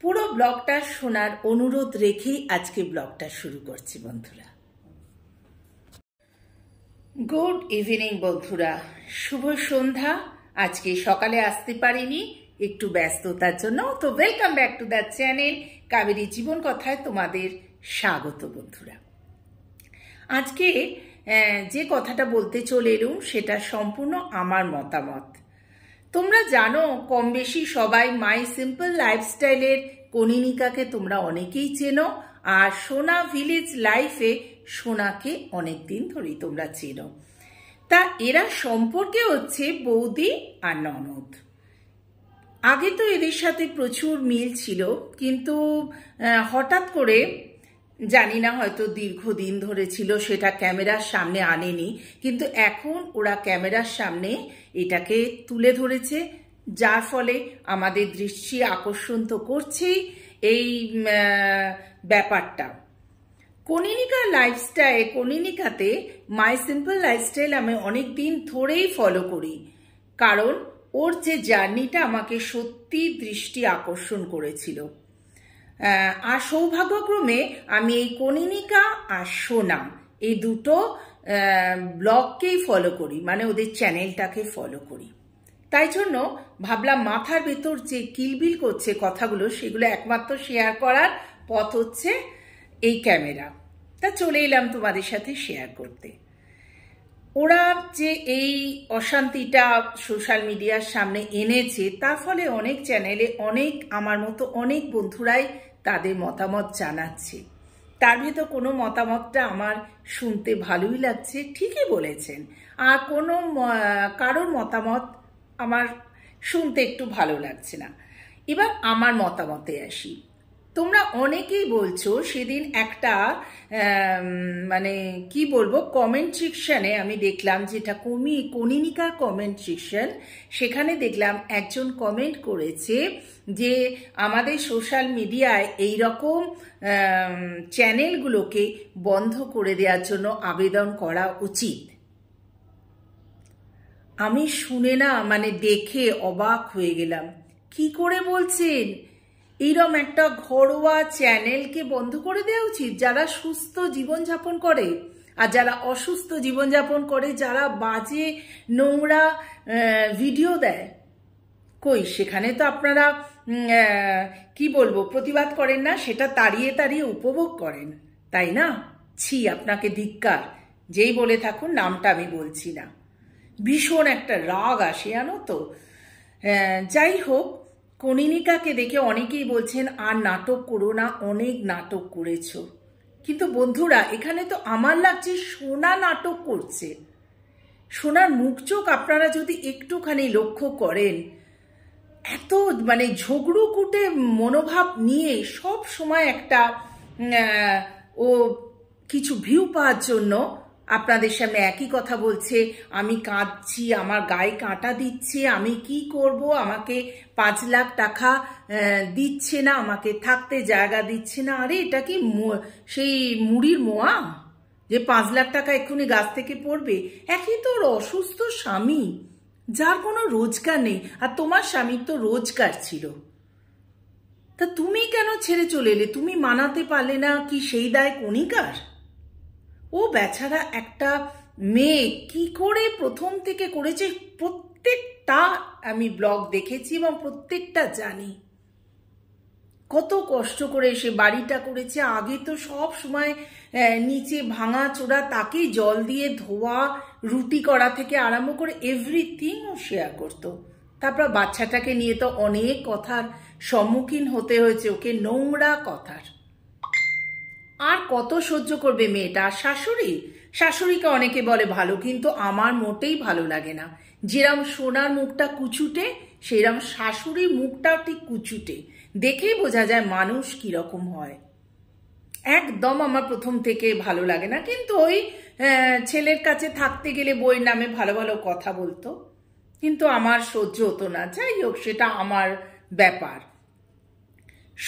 পুরো ব্লগটা শোনার অনুরোধ রেখেই আজকে ব্লগটা শুরু করছি বন্ধুরা। গুড ইভিনিং বন্ধুরা, শুভ সন্ধ্যা। আজকে সকালে আসতে পারিনি, একটু ব্যস্ততার জন্য। তো welcome back to the channel Kaberi জীবন কথায় তোমাদের স্বাগত বন্ধুরা। আজকে যে কথাটা বলতে চলে এলুম সেটা সম্পূর্ণ আমার মতামত। তোমরা জানো কম বেশি সবাই মাই সিম্পল লাইফস্টাইলের কনিনিকাকে তোমরা অনেকেই চেনো, আর সোনা ভিলেজ লাইফে সোনাকে অনেকদিন ধরেই তোমরা চেনো। তা এরা সম্পর্কে হচ্ছে বৌদি আর ননদ। আগে তো এদের সাথে প্রচুর মিল ছিল, কিন্তু হঠাৎ করে জানি না, হয়তো দীর্ঘদিন ধরে ছিল, সেটা ক্যামেরার সামনে আনেনি, কিন্তু এখন ওরা ক্যামেরার সামনে এটাকে তুলে ধরেছে, যার ফলে আমাদের দৃষ্টি আকর্ষণ তো করছেই এই ব্যাপারটা। কনিনিকার লাইফস্টাইল, কনিনিকাতে মাই সিম্পল লাইফস্টাইল আমি অনেক দিন ধরেই ফলো করি, কারণ ওর যে জার্নিটা আমাকে সত্যি দৃষ্টি আকর্ষণ করেছিল। আর সৌভাগ্যক্রমে আমি এই কনিনিকা আর সোনা এই দুটো ব্লগকেই ফলো করি, মানে ওদের চ্যানেলটাকে ফলো করি। তাই জন্য ভাবলাম মাথার ভেতর যে কিলবিল করছে কথাগুলো, সেগুলো একমাত্র শেয়ার করার পথ হচ্ছে এই ক্যামেরা। তা চলে এলাম তোমাদের সাথে শেয়ার করতে। ওরা যে এই অশান্তিটা সোশ্যাল মিডিয়ার সামনে এনেছে, তার ফলে অনেক চ্যানেলে অনেক আমার মতো অনেক বন্ধুরাই তাদের মতামত জানাচ্ছে। তার ভেতর কোনো মতামতটা আমার শুনতে ভালোই লাগছে, ঠিকই বলেছেন, আর কোনো কারোর মতামত আমার শুনতে একটু ভালো লাগছে না। এবার আমার মতামতে আসি। তোমরা অনেকেই বলছো, সেদিন একটা মানে কি বলবো কমেন্ট সেকশনে আমি দেখলাম, যেটা কনিনিকার কমেন্ট সেকশন, সেখানে দেখলাম একজন কমেন্ট করেছে যে আমাদের সোশ্যাল মিডিয়ায় এই রকম চ্যানেলগুলোকে বন্ধ করে দেওয়ার জন্য আবেদন করা উচিত। আমি শুনে না মানে দেখে অবাক হয়ে গেলাম। কি করে বলছেন? এইরকম একটা ঘরোয়া চ্যানেলকে বন্ধ করে দেওয়া উচিত? যারা সুস্থ জীবনযাপন করে আর যারা অসুস্থ জীবনযাপন করে, যারা বাজে নোংরা ভিডিও দেয়, কই সেখানে তো আপনারা কি বলবো প্রতিবাদ করেন না, সেটা তাড়িয়ে তাড়িয়ে উপভোগ করেন, তাই না? ছি, আপনাকে ধিক্কার। যেই বলে থাকুন, নামটা আমি বলছি না। ভীষণ একটা রাগ আসে জানো তো। যাই হোক, কনিনিকাকে দেখে অনেকেই বলছেন আর নাটক করো না, অনেক নাটক করেছো। কিন্তু বন্ধুরা, এখানে তো আমার লাগছে সোনা নাটক করছে। সোনার মুখ চোখ আপনারা যদি একটুখানি লক্ষ্য করেন, এত মানে ঝগড়ু কুটে মনোভাব নিয়ে সব সময় একটা ও কিছু ভিউ পাওয়ার জন্য আপনাদের সামনে একই কথা বলছে। আমি কাঁদছি, আমার গায়ে কাঁটা দিচ্ছে, আমি কি করব, আমাকে 5 লাখ টাকা দিচ্ছে না, আমাকে থাকতে জায়গা দিচ্ছে না। আরে এটা কি সেই মুড়ির মোয়া যে 5 লাখ টাকা এক্ষুনি গাছ থেকে পড়বে? একই তোর অসুস্থ স্বামী, যার কোনো রোজগার নেই, আর তোমার স্বামীর তো রোজগার ছিল। তা তুমি কেন ছেড়ে চলে এলে? তুমি মানাতে পারলে না কি সেই দায় কনিকার? ও বেচারা একটা মেয়ে কি করে প্রথম থেকে করেছে, প্রত্যেকটা আমি ব্লগ দেখেছি এবং প্রত্যেকটা জানি। কত কষ্ট করে সে বাড়িটা করেছে। আগে তো সব সময় নিচে ভাঙা চোরা, তাকেই জল দিয়ে ধোয়া, রুটি করা থেকে আরম্ভ করে এভরিথিং ও শেয়ার করতো। তারপর বাচ্চাটাকে নিয়ে তো অনেক কথার সম্মুখীন হতে হয়েছে ওকে, নোংরা কথার। আর কত সহ্য করবে মেয়েটা? শাশুড়িকে অনেকে বলে ভালো, কিন্তু আমার মোটেই ভালো লাগে না। যেরম সোনার মুখটা কুচুটে, সেরম শাশুড়ির মুখটাও ঠিক কুচুটে। দেখেই বোঝা যায় মানুষ কিরকম হয়। একদম আমার প্রথম থেকে ভালো লাগে না। কিন্তু ওই ছেলের কাছে থাকতে গেলে বইয়ের নামে ভালো ভালো কথা বলতো, কিন্তু আমার সহ্য হতো না। যাই হোক, সেটা আমার ব্যাপার।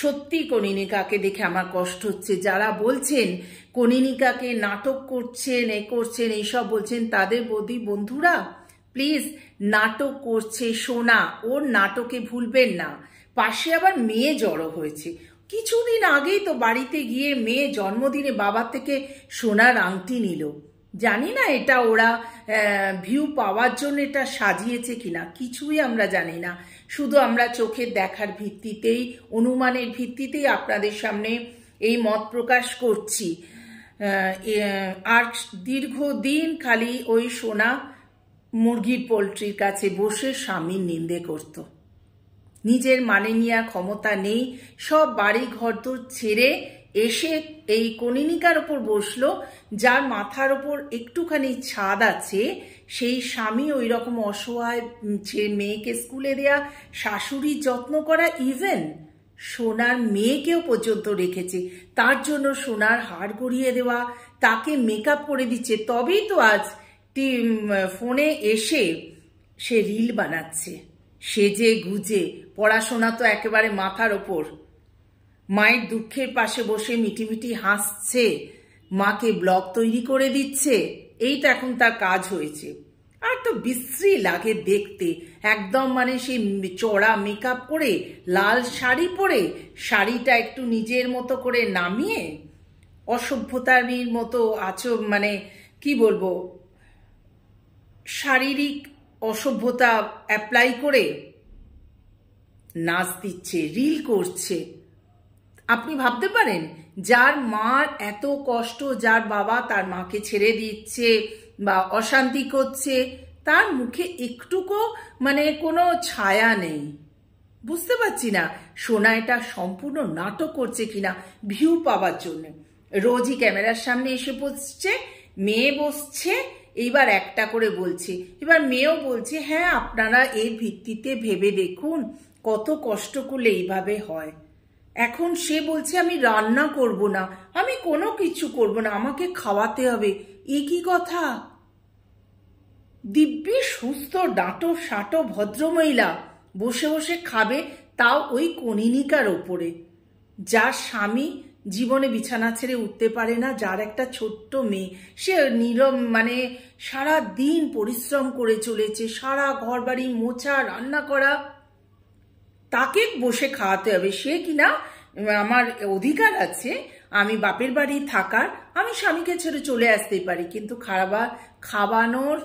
সত্যি কনিনিকাকে দেখে আমার কষ্ট হচ্ছে। যারা বলছেন কনিনিকাকে নাটক করছেন, এইসব বলছেন, তাদের বন্ধুরা প্লিজ, নাটক করছে সোনা, ওর নাটকে ভুলবেন না। পাশে আবার মেয়ে জড়ো হয়েছে। কিছুদিন আগেই তো বাড়িতে গিয়ে মেয়ে জন্মদিনে বাবার থেকে সোনার আংটি নিল। জানি না এটা ওরা ভিউ পাওয়ার জন্য এটা সাজিয়েছে কিনা, কিছুই আমরা জানি না। শুধু আমরা চোখের দেখার ভিত্তিতেই, অনুমানের ভিত্তিতেই আপনাদের সামনে এই মত প্রকাশ করছি। আর দীর্ঘদিন খালি ওই সোনা মুরগির পোলট্রির কাছে বসে স্বামীর নিন্দে করত। নিজের মানে নেওয়ার ক্ষমতা নেই, সব বাড়ি ঘরদোর ছেড়ে এসে এই কনিনিকার ওপর বসলো, যার মাথার ওপর একটুখানি ছাদ আছে। সেই স্বামী ওই রকম অসহায় মেয়েকে স্কুলে দেয়া, শাশুড়ির যত্ন করা, ইভেন সোনার মেয়েকেও পর্যন্ত রেখেছে, তার জন্য সোনার হার গড়িয়ে দেওয়া, তাকে মেকআপ করে দিচ্ছে। তবেই তো আজ ফোনে এসে সে রিল বানাচ্ছে সেজে গুজে। পড়াশোনা তো একেবারে মাথার ওপর। মায়ের দুঃখের পাশে বসে মিটিমিটি হাসছে, মাকে ব্লগ তৈরি করে দিচ্ছে। এইটা এখন তার কাজ হয়েছে। আর তো বিশ্রী লাগে দেখতে, একদম মানে সেই চড়া মেকআপ করে, লাল শাড়ি পরে, শাড়িটা একটু নিজের মতো করে নামিয়ে, অসভ্যতার মতো মানে কি বলবো, শারীরিক অসভ্যতা অ্যাপ্লাই করে নাচ দিচ্ছে, রিল করছে। আপনি ভাবতে পারেন, যার মার এত কষ্ট, যার বাবা তার মাকে ছেড়ে দিচ্ছে বা অশান্তি করছে, তার মুখে একটুকু মানে কোনো ছায়া নেই। বুঝতে পারছি না সোনা এটা সম্পূর্ণ নাটক করছে কিনা ভিউ পাওয়ার জন্য। রোজই ক্যামেরার সামনে এসে বসছে, মেয়ে বসছে, এইবার একটা করে বলছে। এবার মেয়েও বলছে, হ্যাঁ আপনারা এর ভিত্তিতে ভেবে দেখুন কত কষ্ট করলে এইভাবে হয়। এখন সে বলছে আমি রান্না করব না, আমি কোনো কিছু করব না, আমাকে খাওয়াতে হবে। এ কি কথা? দিব্যি সুস্থ ডাঁটো সাঁটো ভদ্রমহিলা বসে বসে খাবে, তাও ওই কনিনিকার ওপরে, যার স্বামী জীবনে বিছানা ছেড়ে উঠতে পারে না, যার একটা ছোট্ট মেয়ে, সে নীরব মানে সারা দিন পরিশ্রম করে চলেছে, সারা ঘর বাড়ি মোছা, রান্না করা, তাকে বসে খাওয়াতে হবে। সে কিনা আমার অধিকার আছে, আমি বাপের বাড়ি থাকার, আমি স্বামীকে ছেড়ে চলে আসতে পারি, কিন্তু খাওয়ানোর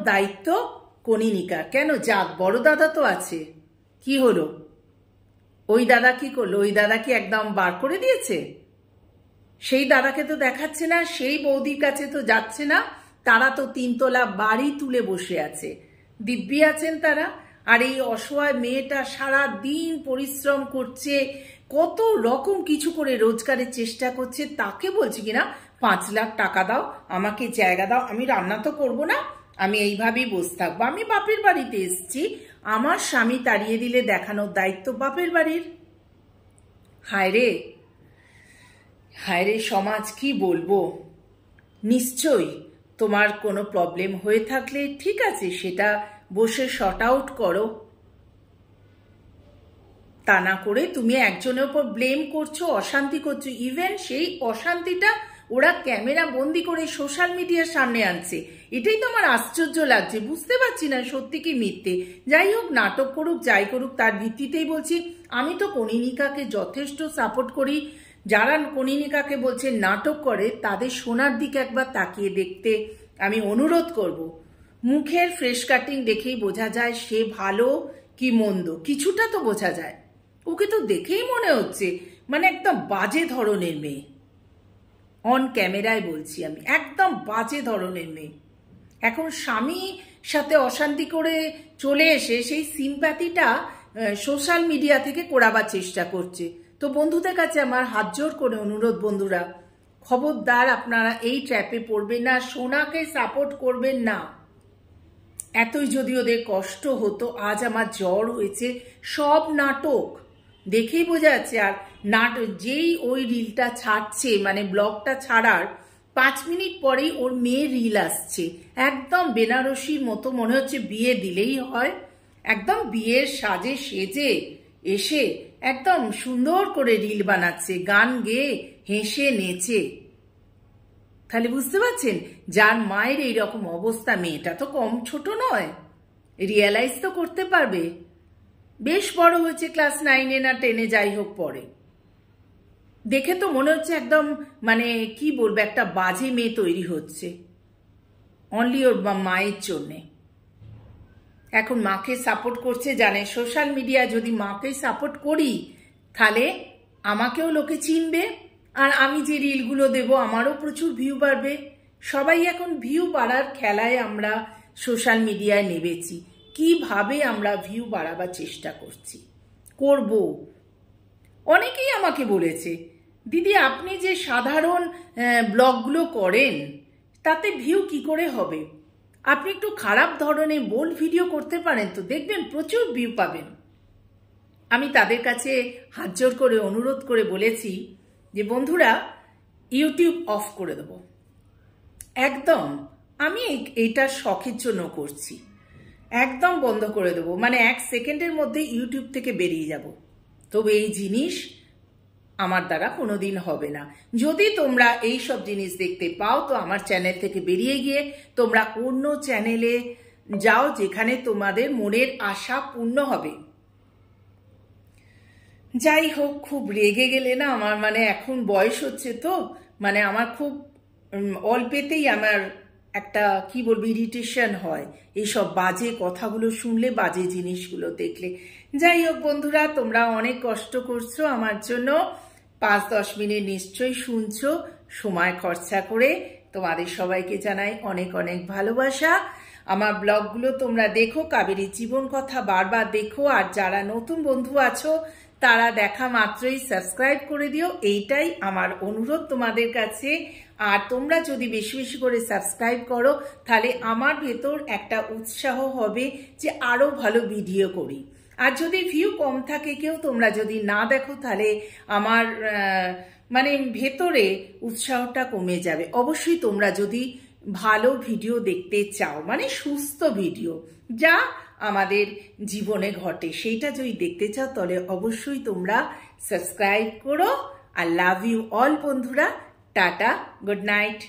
দায়িত্ব কনিনিকার। কেন? যাক, বড় দাদা তো আছে, কি হলো? ওই দাদা কি করলো? ওই দাদা কি একদম বার করে দিয়েছে? সেই দাদাকে তো দেখাচ্ছে না, সেই বৌদির কাছে তো যাচ্ছে না। তারা তো 3 তলা বাড়ি তুলে বসে আছে, দিব্যি আছেন তারা। আর এই অসহায় মেয়েটা সারা দিন পরিশ্রম করছে, কত রকম কিছু করে রোজগারের চেষ্টা করছে, তাকে বলছে কিনা 5 লাখ টাকা দাও, আমাকে জায়গা দাও, আমি রান্না তো করবো না, আমি এইভাবেই বসে থাকবো, আমি বাপের বাড়িতে এসছি, আমার স্বামী তাড়িয়ে দিলে দেখানোর দায়িত্ব বাপের বাড়ির। হায় রে সমাজ, কি বলবো। নিশ্চয়ই তোমার কোনো প্রবলেম হয়ে থাকলে ঠিক আছে, সেটা বসে শর্ট আউট করো, তা না করে তুমি একজনের উপর ব্লেম করছো, অশান্তি করছো। ইভেন সেই অশান্তিটা ওরা ক্যামেরা বন্দি করে সোশ্যাল মিডিয়ার সামনে আনছে। এটাই তো আমার আশ্চর্য লাগছে, বুঝতে পারছি না সত্যি কি মিথ্যে। যাই হোক, নাটক করুক যাই করুক, তার ভিত্তিতেই বলছি, আমি তো কনিনিকাকে যথেষ্ট সাপোর্ট করি। যারা কনিনিকাকে বলছে নাটক করে, তাদের সোনার দিকে একবার তাকিয়ে দেখতে আমি অনুরোধ করব। মুখের ফ্রেশ কাটিং দেখেই বোঝা যায় সে ভালো কি মন্দ, কিছুটা তো বোঝা যায়। ওকে তো দেখেই মনে হচ্ছে মানে একদম বাজে ধরনের মেয়ে। অন ক্যামেরায় বলছি আমি, একদম বাজে ধরনের মেয়ে। এখন স্বামীর সাথে অশান্তি করে চলে এসে সেই সিম্প্যাথিটা সোশ্যাল মিডিয়া থেকে করাবার চেষ্টা করছে। তো বন্ধুদের কাছে আমার হাত জোর করে অনুরোধ, বন্ধুরা খবরদার আপনারা এই ট্র্যাপে পড়বেন না, সোনাকে সাপোর্ট করবেন না। এতই যদি ওদের কষ্ট হতো, আজ আমার জ্বর হয়েছে। সব নাটক দেখেই বোঝা যাচ্ছে। আর যেই ওই রিলটা ছাড়ছে, মানে ব্লগটা ছাড়ার 5 মিনিট পরেই ওর মেয়ে রিল আসছে, একদম বেনারসির মতো, মনে হচ্ছে বিয়ে দিলেই হয়। একদম বিয়ের সাজে সেজে এসে একদম সুন্দর করে রিল বানাচ্ছে, গান গেয়ে হেসে নেচে। তাহলে বুঝতে পারছেন, যার মায়ের এইরকম অবস্থা, মেয়েটা তো কম ছোট নয়, রিয়েলাইজ তো করতে পারবে। বেশ বড় হয়েছে, ক্লাস 9-এ না 10-এ, যাই হোক পড়ে। দেখে তো মনে হচ্ছে একদম মানে কি বলবো, একটা বাজে মেয়ে তৈরি হচ্ছে অনলি ওর মায়ের জন্যে। এখন মাকে সাপোর্ট করছে, জানে সোশ্যাল মিডিয়া যদি মাকে সাপোর্ট করি তাহলে আমাকেও লোকে চিনবে, আর আমি যে রিলগুলো দেব আমারও প্রচুর ভিউ বাড়বে। সবাই এখন ভিউ বাড়ার খেলায় আমরা সোশ্যাল মিডিয়ায় নেমেছি। কিভাবে আমরা ভিউ বাড়াবার চেষ্টা করব। অনেকেই আমাকে বলেছে, দিদি আপনি যে সাধারণ ব্লগগুলো করেন তাতে ভিউ কি করে হবে, আপনি একটু খারাপ ধরনের বোল্ড ভিডিও করতে পারেন তো, দেখবেন প্রচুর ভিউ পাবেন। আমি তাদের কাছে হাত জোড় করে অনুরোধ করে বলেছি যে বন্ধুরা, ইউটিউব অফ করে দেব একদম। আমি এটা শখের জন্য করছি, একদম বন্ধ করে দেবো, মানে 1 সেকেন্ডের মধ্যে ইউটিউব থেকে বেরিয়ে যাব। তবে এই জিনিস আমার দ্বারা কোনোদিন হবে না। যদি তোমরা এই সব জিনিস দেখতে পাও তো আমার চ্যানেল থেকে বেরিয়ে গিয়ে তোমরা অন্য চ্যানেলে যাও, যেখানে তোমাদের মনের আশা পূর্ণ হবে। যাই হোক, খুব রেগে গেলে না আমার, মানে এখন বয়স হচ্ছে তো, মানে আমার খুব অল্পেতেই আমার একটা কি বলবো ইরিটেশন হয় এইসব বাজে কথাগুলো শুনলে, বাজে জিনিসগুলো দেখলে। যাই হোক বন্ধুরা, তোমরা অনেক কষ্ট করছো আমার জন্য, 5-10 মিনিট নিশ্চয়ই শুনছো সময় খরচা করে। তোমাদের সবাইকে জানাই অনেক অনেক ভালোবাসা। আমার ব্লগগুলো তোমরা দেখো, কাবেরীর জীবন কথা বারবার দেখো, আর যারা নতুন বন্ধু আছো তারা দেখা মাত্রই সাবস্ক্রাইব করে দিও, এইটাই আমার অনুরোধ তোমাদের কাছে। আর তোমরা যদি বেশি বেশি করে সাবস্ক্রাইব করো তাহলে আমার ভেতর একটা উৎসাহ হবে যে আরো ভালো ভিডিও করি। আর যদি ভিউ কম থাকে, কেউ তোমরা যদি না দেখো, তাহলে আমার মানে ভেতরে উৎসাহটা কমে যাবে। অবশ্যই তোমরা যদি ভালো ভিডিও দেখতে চাও, মানে সুস্থ ভিডিও যা আমাদের জীবনে ঘটে, সেইটা যদি দেখতে চাও তাহলে অবশ্যই তোমরা সাবস্ক্রাইব করো। আর লাভ ইউ অল বন্ধুরা, টাটা, গুড নাইট।